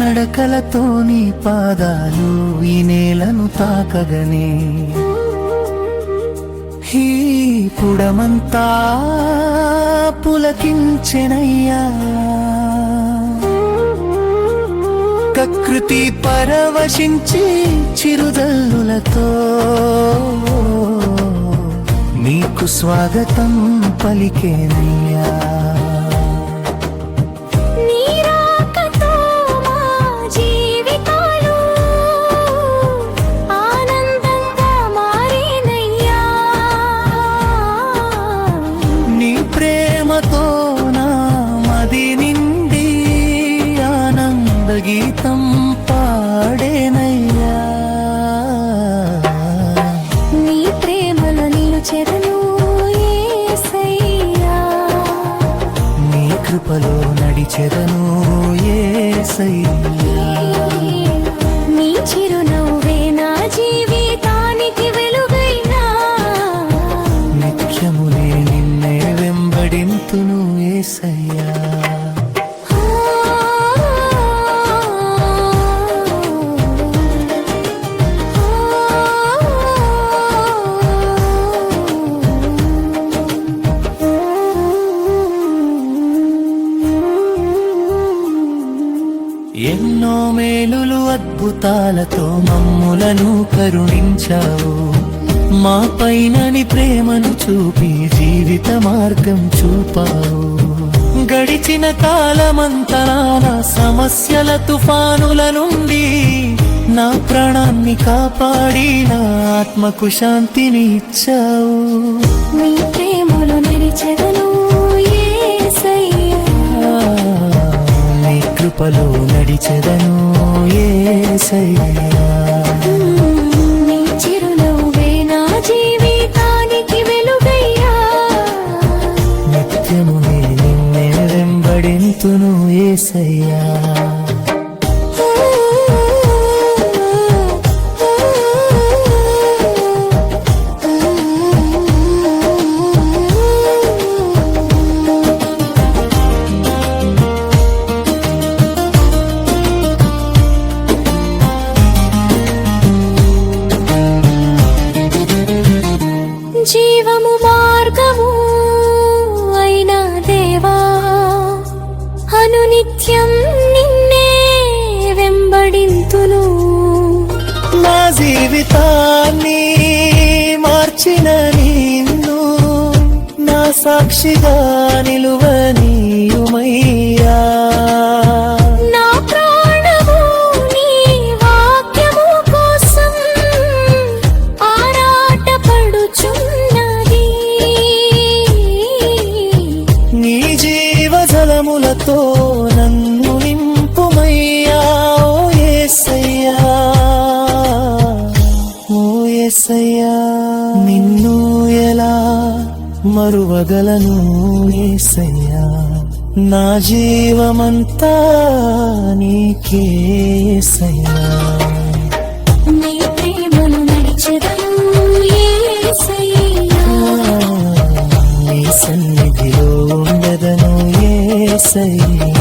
నడకలతో నీ పాదాలు ఈ నేలను తాకగనే ఈ పుడమంతా పులకించెనయ్యా ప్రకృతి పరవశించి చిరుదల్లులతో నీకు స్వాగతం పలికేనయ్యా ప్రేమతో నా మది నిండి ఆనంద గీతం పాడేనయ్యా నీ ప్రేమలో నిలుచెదను యేసయ్యా నీ కృపలో నడిచెదను యేసయ్యా నీ చిరునవ్వే నా జీవితానికి వెలుగైనా నిత్యమునే నిన్నే వెంబడింతును యేసయ్యా ఎన్నో మేలులు అద్భుతాలతో మమ్ములను కరుణించావు మా పైనని ప్రేమను చూపి జీవిత మార్గం చూపావు గడిచిన కాలమంతా నా సమస్యల తుఫానుల నుండి నా ప్రాణాన్ని కాపాడి నా ఆత్మకు శాంతిని ఇచ్చావు నీ ప్రేమలో నిలిచెదను యేసయ్యా నీ కృపలో నడిచెదను యేసయ్యా నీ చిరునవ్వే నా జీవితానికి వెలుగయ్యా నిత్యమునే నిన్నే వెంబడింతును యేసయ్యా జీవము మార్గము అయినా దేవా అనునిత్యం నిన్నే వెంబడింతును నా జీవితాన్ని మార్చిన నిన్ను నా సాక్షిగా నిలువనీయుమయ్యా నా ప్రాణము నీ వాక్యము కోసం ఆరాటపడుచున్నది నీ జీవజలములతో నన్ను నింపుమయ్యా ఓ యేసయ్యా ఓ యేసయ్యా నిన్ను ఎలా మరువగలను యేసయ్యా నా జీవమంతా నీకే యేసయ్యా నీ ప్రేమలో నడిచెదను యేసయ్యా నీ సన్నిధిలో ఉండదను యేసయ్యా